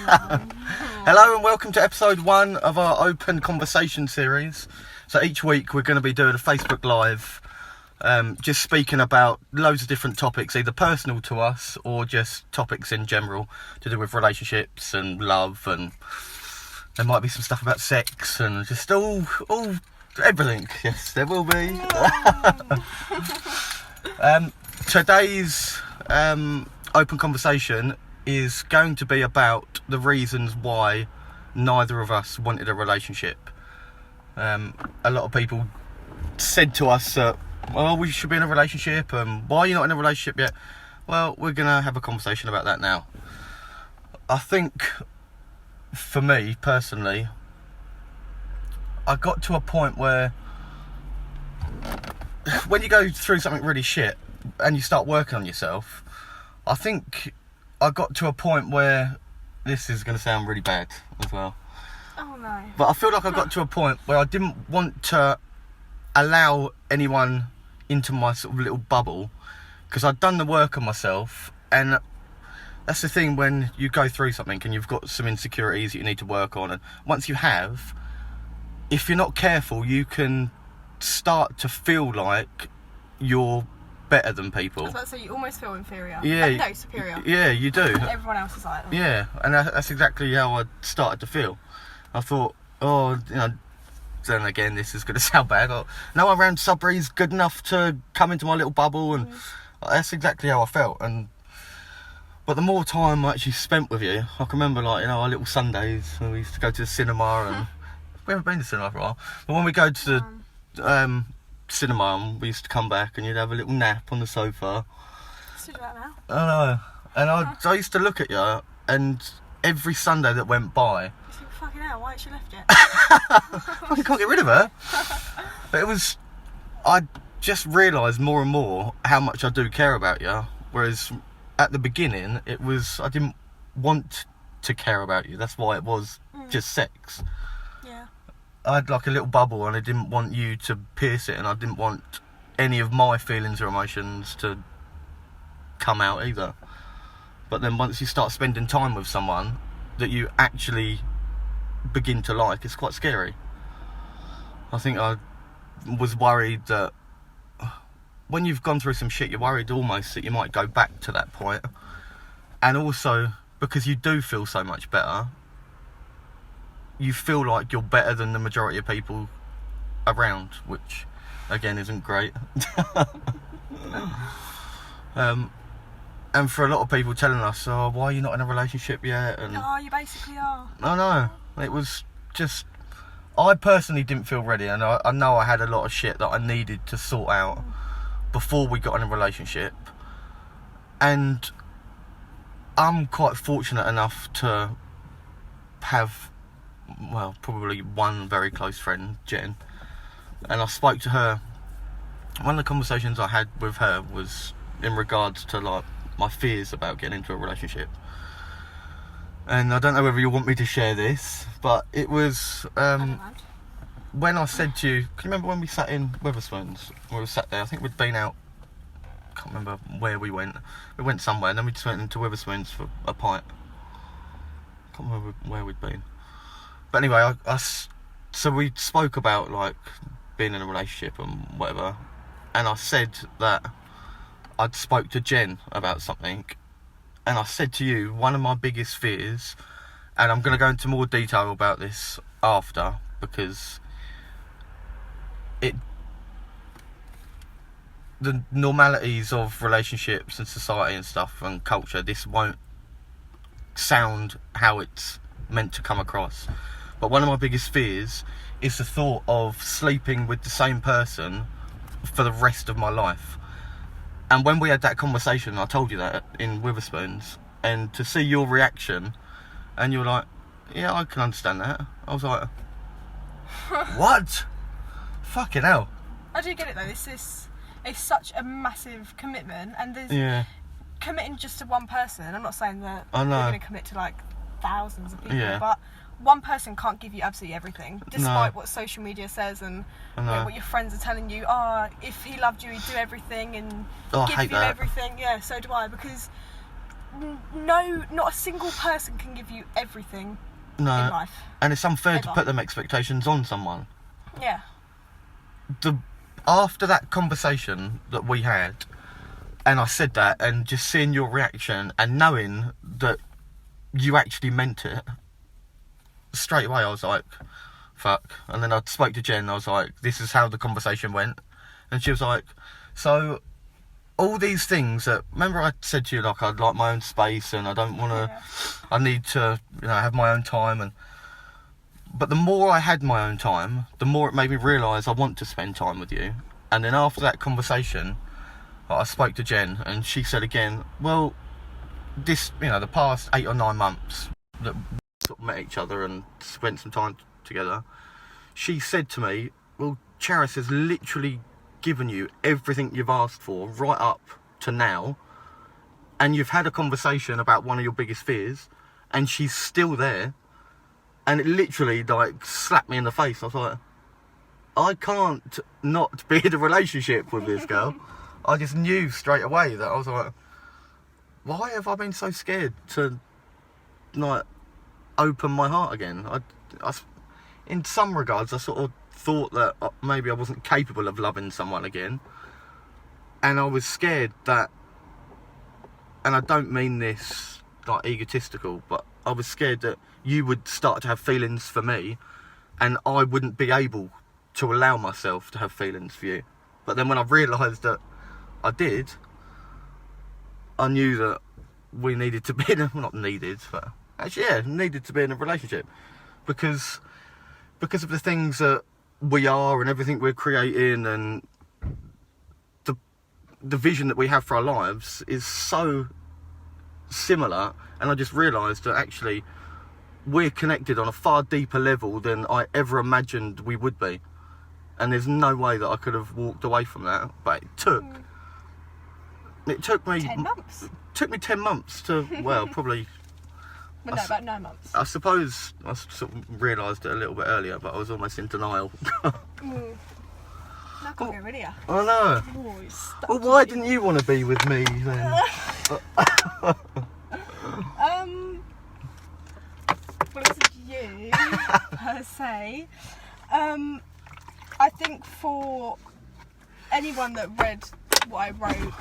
Hello and welcome to episode 1 of our open conversation series. So each week we're going to be doing a Facebook Live, just speaking about loads of different topics, either personal to us or just topics in general to do with relationships and love, and there might be some stuff about sex and just all everything. Yes, there will be. Today's open conversation is going to be about the reasons why neither of us wanted a relationship. A lot of people said to us that, well, we should be in a relationship, and why are you not in a relationship yet? Well, we're going to have a conversation about that now. I think, for me, personally, I got to a point where when you go through something really shit and you start working on yourself, I think I got to a point where, this is going to sound really bad as well. Oh no. But I feel like I got to a point where I didn't want to allow anyone into my sort of little bubble, because I'd done the work on myself, and that's the thing when you go through something and you've got some insecurities that you need to work on, and once you have, if you're not careful, you can start to feel like you're better than people. I was about to say, you almost feel inferior. Yeah. No, superior. Yeah, you do. Everyone else is like, oh. Yeah, and that's exactly how I started to feel. I thought, then again, this is going to sound bad. No one around Sudbury is good enough to come into my little bubble, and that's exactly how I felt. But the more time I actually spent with you, I can remember, our little Sundays when we used to go to the cinema, and we haven't been to the cinema for a while. But when we go to the cinema, and we used to come back, and you'd have a little nap on the sofa. Still do that now. I know. And I used to look at you, and every Sunday that went by, Fucking hell, why ain't she left yet? I can't get rid of her. But I just realised more and more how much I do care about you. Whereas at the beginning, I didn't want to care about you. That's why it was just sex. Yeah. I had like a little bubble, and I didn't want you to pierce it, and I didn't want any of my feelings or emotions to come out either. But then once you start spending time with someone that you actually begin to like, it's quite scary. I think I was worried that when you've gone through some shit, you're worried almost that you might go back to that point. And also, because you do feel so much better, you feel like you're better than the majority of people around, which again isn't great. And for a lot of people telling us, oh, why are you not in a relationship yet? And Oh, you basically are. I know. It was just, I personally didn't feel ready, and I know I had a lot of shit that I needed to sort out before we got in a relationship. And I'm quite fortunate enough to have, well, probably one very close friend, Jen. And I spoke to her. One of the conversations I had with her was in regards to my fears about getting into a relationship. And I don't know whether you want me to share this, but it was when I said to you, can you remember when we sat in Wetherspoons? We were sat there, I think we'd been out, I can't remember where we went. We went somewhere, and then we just went into Wetherspoons for a pint. I can't remember where we'd been. But anyway, so we spoke about being in a relationship and whatever, and I said that I'd spoke to Jen about something, and I said to you, one of my biggest fears, and I'm going to go into more detail about this after, because the normalities of relationships and society and stuff and culture, this won't sound how it's meant to come across. But one of my biggest fears is the thought of sleeping with the same person for the rest of my life. And when we had that conversation, I told you that in Witherspoons, and to see your reaction, and you were like, yeah, I can understand that. I was like, what? Fucking hell. I do get it though, it's such a massive commitment, and there's committing just to one person. I'm not saying that you're going to commit to thousands of people, but one person can't give you absolutely everything, despite what social media says and what your friends are telling you. Oh, if he loved you, he'd do everything and give you everything. Yeah, so do I, because not a single person can give you everything in life. And it's unfair to put them expectations on someone. Yeah. After that conversation that we had, and I said that, and just seeing your reaction and knowing that you actually meant it, straight away I was like, fuck. And then I spoke to Jen, I was like, this is how the conversation went. And she was like, so all these things that, remember I said to you, like, I'd like my own space and I don't want to, I need to, have my own time. But the more I had my own time, the more it made me realise I want to spend time with you. And then after that conversation, I spoke to Jen and she said again, well, this, the past 8 or 9 months that we sort of met each other and spent some time together, she said to me, well, Charis has literally given you everything you've asked for right up to now, and you've had a conversation about one of your biggest fears, and she's still there. And it literally slapped me in the face. I was like, I can't not be in a relationship with this girl. I just knew straight away that I was like, why have I been so scared to open my heart again? I in some regards I sort of thought that maybe I wasn't capable of loving someone again, and I was scared that, and I don't mean this egotistical, but I was scared that you would start to have feelings for me and I wouldn't be able to allow myself to have feelings for you. But then when I realised that I did, I knew that we needed to be in needed to be in a relationship, because of the things that we are and everything we're creating, and the vision that we have for our lives is so similar. And I just realised that actually we're connected on a far deeper level than I ever imagined we would be, and there's no way that I could have walked away from that. But it took me 10 months. Took me 10 months to, well, probably. Well, no, about 9 months. I suppose I sort of realised it a little bit earlier, but I was almost in denial. Now I can't get rid of you. I know. Well, why didn't you want to be with me then? Well, it wasn't you per se. I think for anyone that read what I wrote,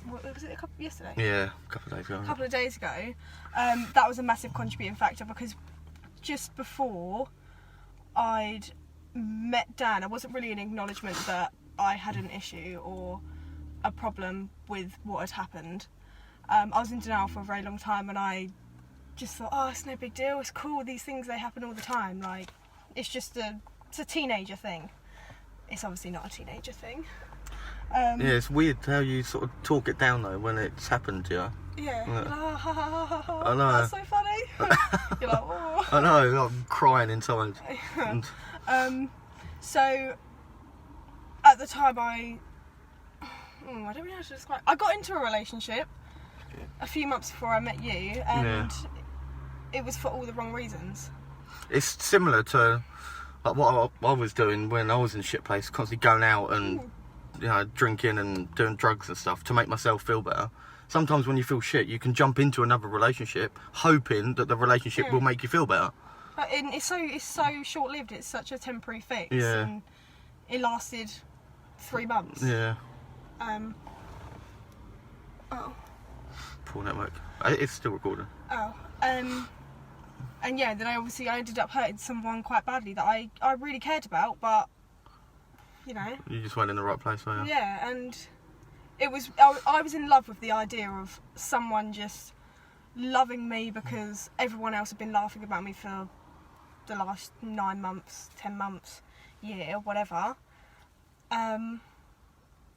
what was it, yesterday? Yeah, a couple of days ago. That was a massive contributing factor, because just before I'd met Dan, I wasn't really an acknowledgement that I had an issue or a problem with what had happened. I was in denial for a very long time, and I just thought, oh, it's no big deal, it's cool, these things, they happen all the time, like, it's just it's a teenager thing. It's obviously not a teenager thing. Yeah, it's weird how you sort of talk it down though when it's happened to you. Yeah. I know. That's so funny. You're like, oh. I know, I'm crying inside. So, at the time I don't really know how to describe. I got into a relationship a few months before I met you, and it was for all the wrong reasons. It's similar to what I was doing when I was in a shit place, constantly going out and drinking and doing drugs and stuff to make myself feel better. Sometimes when you feel shit, you can jump into another relationship hoping that the relationship will make you feel better. But it's so short-lived. It's such a temporary fix. Yeah. And it lasted 3 months. Yeah. Oh. Poor network. It's still recording. Oh. And yeah, then I ended up hurting someone quite badly that I really cared about, but you just weren't in the right place, were you? Yeah, and it was I was in love with the idea of someone just loving me because everyone else had been laughing about me for the last 9 months, 10 months, year, whatever. And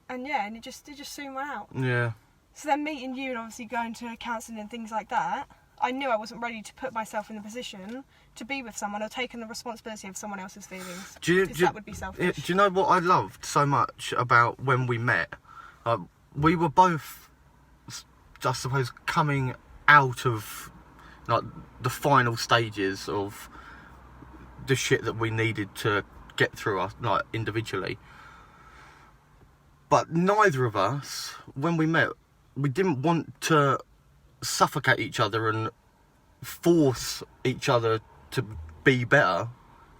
it just soon went out. Yeah. So then meeting you and obviously going to counselling and things like that, I knew I wasn't ready to put myself in the position to be with someone or taking the responsibility of someone else's feelings. That would be selfish. Do you know what I loved so much about when we met? We were both, I suppose, coming out of the final stages of the shit that we needed to get through us, individually. But neither of us, when we met, we didn't want to suffocate each other and force each other to be better.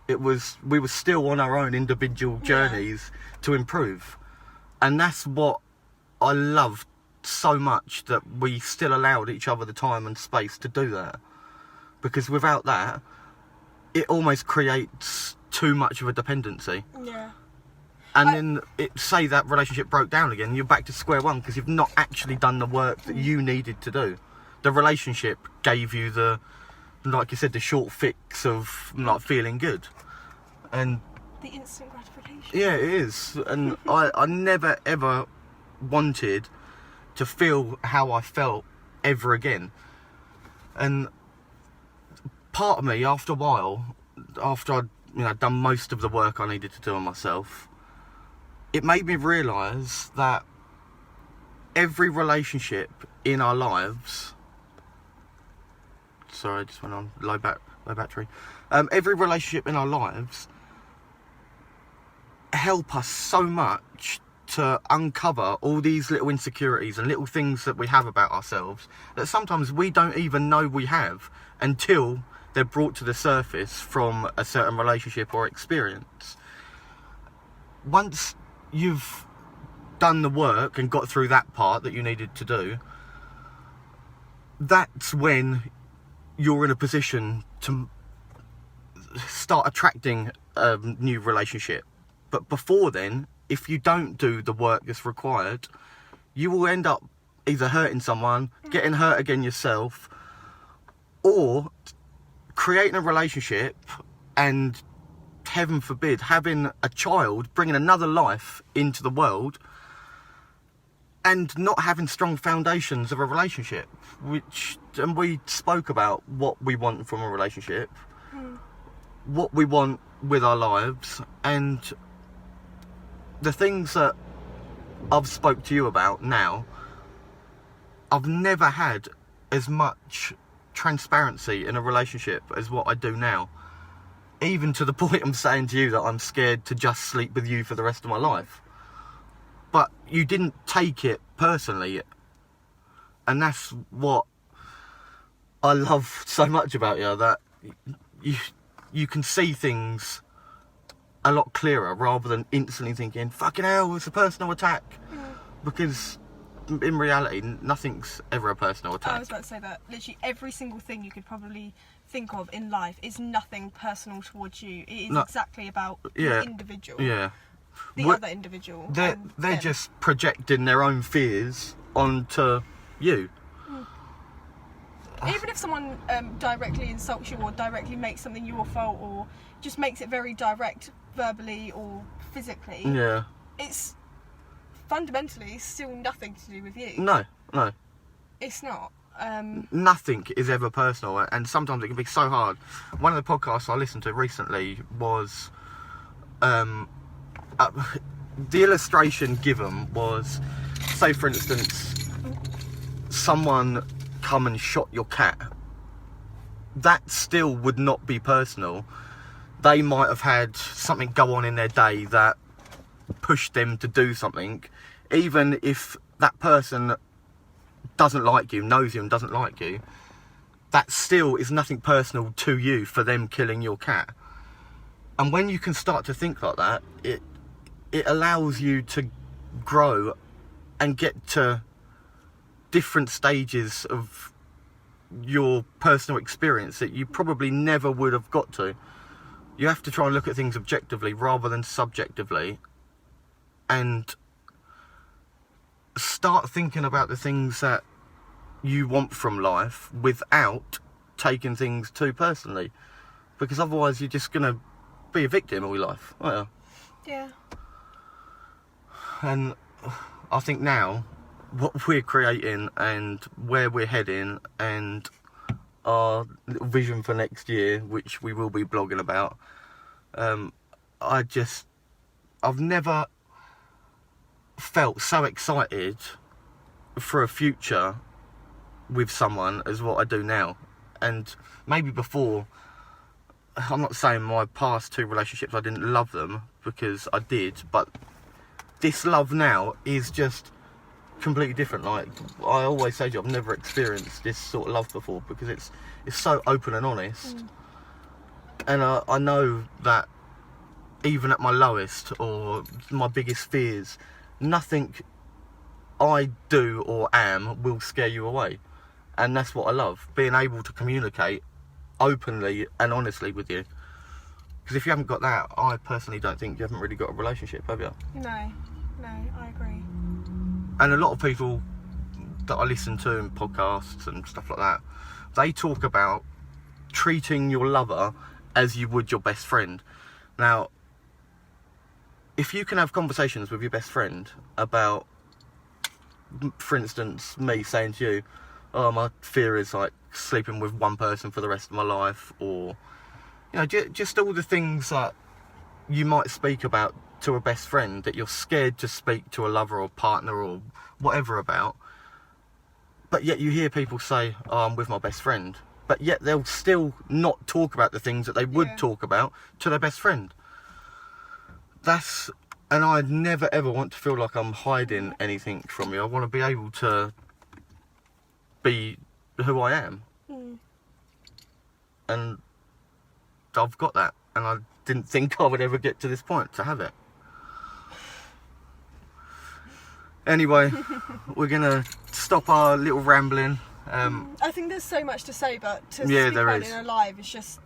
We were still on our own individual journeys to improve. And that's what I loved so much, that we still allowed each other the time and space to do that. Because without that, it almost creates too much of a dependency. Yeah. And then, say that relationship broke down again, you're back to square one because you've not actually done the work that you needed to do. The relationship gave you the, like you said, the short fix of like feeling good. And the instant gratification. Yeah, it is. And I never ever wanted to feel how I felt ever again. And part of me, after a while, after I'd done most of the work I needed to do on myself, it made me realise that every relationship in our lives... Sorry, I just went on low battery. Every relationship in our lives help us so much to uncover all these little insecurities and little things that we have about ourselves that sometimes we don't even know we have until they're brought to the surface from a certain relationship or experience. Once you've done the work and got through that part that you needed to do, that's when you're in a position to start attracting a new relationship. But before then, if you don't do the work that's required, you will end up either hurting someone, getting hurt again yourself, or creating a relationship and, heaven forbid, having a child, bringing another life into the world, and not having strong foundations of a relationship. And we spoke about what we want from a relationship, what we want with our lives, and the things that I've spoke to you about now, I've never had as much transparency in a relationship as what I do now. Even to the point I'm saying to you that I'm scared to just sleep with you for the rest of my life. But you didn't take it personally. And that's what I love so much about you, that you can see things a lot clearer rather than instantly thinking, fucking hell, it's a personal attack. Because in reality, nothing's ever a personal attack. I was about to say that literally every single thing you could probably think of in life is nothing personal towards you. It is exactly about the individual. Yeah. The other individual. They're just projecting their own fears onto you. Even if someone directly insults you or directly makes something your fault or just makes it very direct verbally or physically, it's fundamentally still nothing to do with you. No. It's not. Nothing is ever personal, and sometimes it can be so hard. One of the podcasts I listened to recently was the illustration given was, say for instance, someone come and shot your cat. That still would not be personal. They might have had something go on in their day that pushed them to do something. Even if that person doesn't like you, knows you and doesn't like you, that still is nothing personal to you for them killing your cat. And when you can start to think like that, it allows you to grow and get to different stages of your personal experience that you probably never would have got to. You have to try and look at things objectively rather than subjectively, and start thinking about the things that you want from life without taking things too personally, because otherwise you're just going to be a victim all your life, aren't you? Yeah. And I think now what we're creating and where we're heading and our little vision for next year, which we will be blogging about, I've never felt so excited for a future with someone as what I do now. And maybe before, I'm not saying my past two relationships I didn't love them, because I did, but this love now is just completely different. Like I always say to you, I've never experienced this sort of love before because it's so open and honest. And I know that even at my lowest or my biggest fears, nothing I do or am will scare you away. And that's what I love, being able to communicate openly and honestly with you. Because if you haven't got that, I personally don't think you haven't really got a relationship, have you? No, I agree. And a lot of people that I listen to in podcasts and stuff like that, they talk about treating your lover as you would your best friend. Now, if you can have conversations with your best friend about, for instance, me saying to you, oh, my fear is like sleeping with one person for the rest of my life, or, you know, just all the things that you might speak about to a best friend that you're scared to speak to a lover or partner or whatever about, but yet you hear people say, oh, I'm with my best friend, but yet they'll still not talk about the things that they would talk about to their best friend. And I never ever want to feel like I'm hiding anything from you. I want to be able to be who I am. And I've got that, and I didn't think I would ever get to this point to have it. Anyway, we're gonna stop our little rambling. I think there's so much to say, but to speak about it in a live, it's just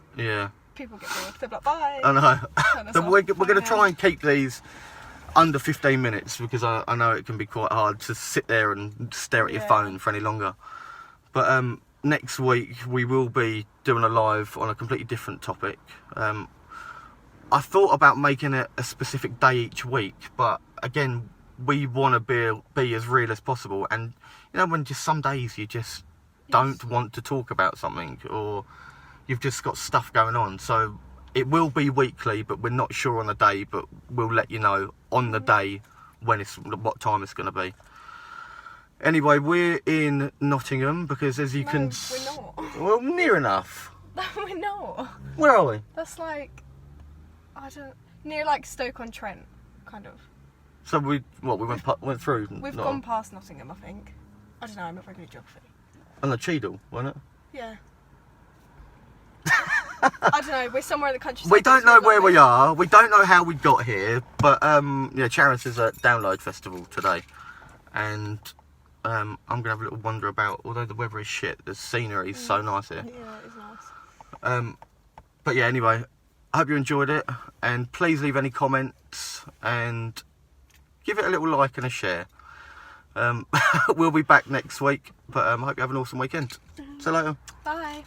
people get bored. They're like, bye. I know. So we're going to try and keep these under 15 minutes because I know it can be quite hard to sit there and stare at your phone for any longer. But next week we will be doing a live on a completely different topic. I thought about making it a specific day each week, but again, we want to be as real as possible. And you know, when just some days you just don't want to talk about something, or you've just got stuff going on. So it will be weekly, but we're not sure on the day, but we'll let you know on the day what time it's going to be. Anyway, we're in Nottingham because as you can... we're not. Well, near enough. No, we're not. Where are we? That's like, near like Stoke-on-Trent, kind of. So we went through? We've gone past Nottingham, I think. I don't know, I'm not very good at geography. And the Cheadle, wasn't it? Yeah. I don't know, we're somewhere in the country. We don't know where we are, we don't know how we got here, but Charis is at Download Festival today, and I'm going to have a little wander about. Although the weather is shit, the scenery is so nice here. Yeah, it is nice. But yeah, anyway, I hope you enjoyed it, and please leave any comments, and give it a little like and a share. We'll be back next week, but I hope you have an awesome weekend. See you later. Bye.